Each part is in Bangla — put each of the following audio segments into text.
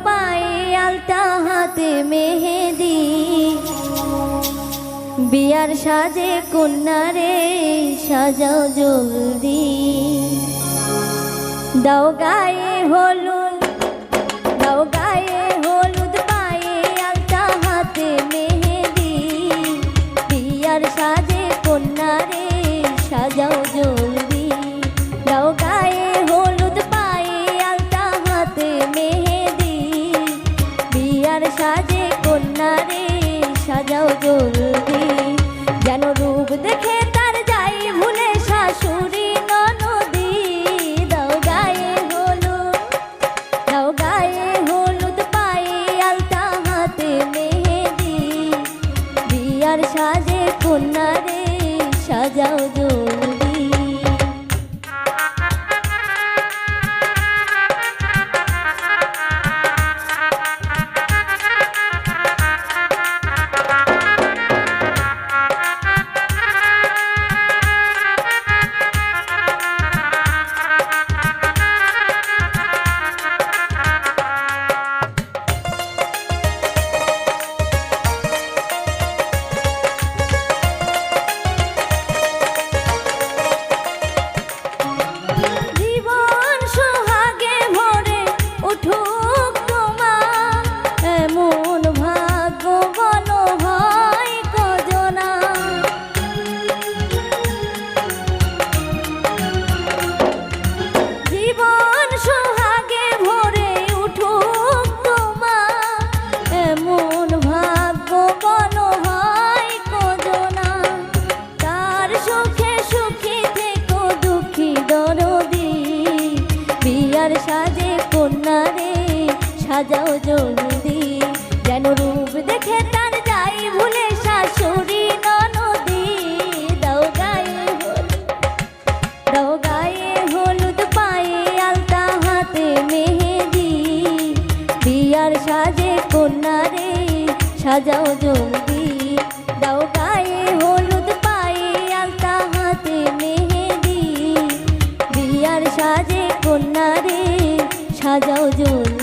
পায়ে আলতা হাতে মেহেদি, বিয়ার সাজে কন্যারে সাজাও জলদি। দাও গায়ে হলুদ, দাও গায়ে হলুদ, পায়ে আলতা হাতে মেহেদি, বিয়ার সাজে কন্যারে সাজাও জলদি। দাও গায়ে হলুদ, পায়ে আলতা হাতে মেহেদি, বিয়ার সাজে কন্যারে সাজাও জলদি। যেন রূপ দেখে তার যাই ভুলে শাশুড়ি ননদি। দাও গায়ে হলুদ, দাও গায়ে হলুদ, পায়ে আলতা হাতে মেহেদি, বিয়ার সাজে কন্যারে সাজাও জলদি। বিয়ার সাজে কন্যারে সাজাও জলদি। যেন রূপ দেখে তার যাই ভুলে শাশুড়ি ননদি। দাও গায়ে হলুদ, দাও গায়ে হলুদ, পায়ে আলতা হাতে মেহেদি, বিয়ার সাজে কন্যারে সাজাও জলদি। দাও গায়ে হলুদ, পায়ে আলতা হাতে মেহেদি, বিয়ার সাজে কন্যারে সাজাও জলদি।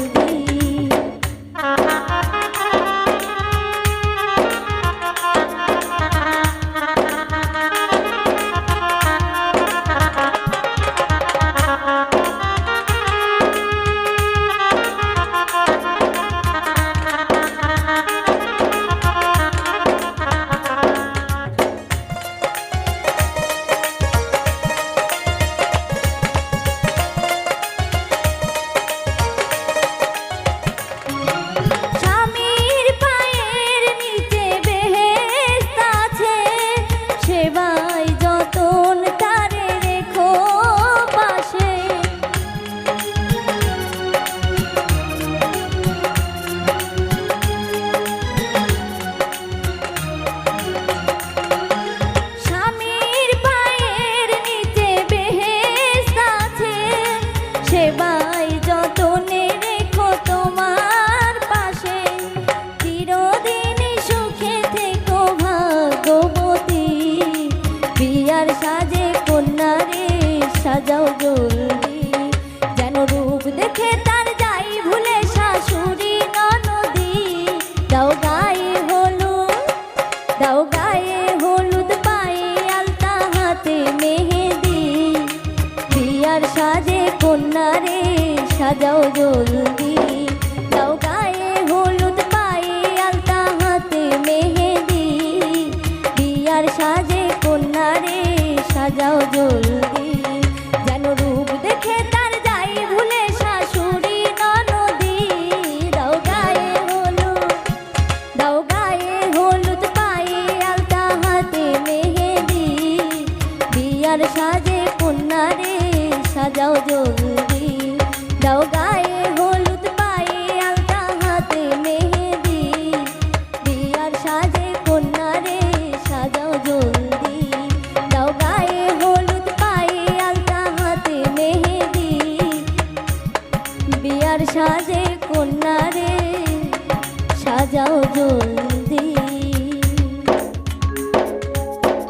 সেবাই যতনে রেখো তোমার পাশে, চিরদিনই সুখে থেকো ভাগ্যবতী। বিয়ার সাজে কন্যারে সাজাও জলদি। যেন রূপ দেখে তার যাই ভুলে শাশুড়ি ননদি। দাও গায়ে হলুদ, দাও গায়ে হলুদ, পায়ে আলতা হাতে মেহেদি, বিয়ার সাজে কন্যারে সাজাও জলদি। দাও গায়ে হলুদ, পায়ে আলতা হাতে মেহেদি, বিয়ার সাজে কন্যারে সাজাও জলদি। যেন রূপ দেখে তার যাই ভুলে শাশুড়ি ননদি। দাও গায়ে হলুদ, দাও গায়ে হলুদ, পায়ে আলতা হাতে মেহেদি, বিয়ার সাজে কন্যারে সাজাও জলদি। দাও গায়ে হলুদ, পায়ে আলতা হাতে মেহেদি, বিয়ার সাজে কন্যারে সাজাও জলদি। দাও গায়ে হলুদ, পায়ে আলতা হাতে মেহেদি, বিয়ার সাজে কন্যারে সাজাও জলদি।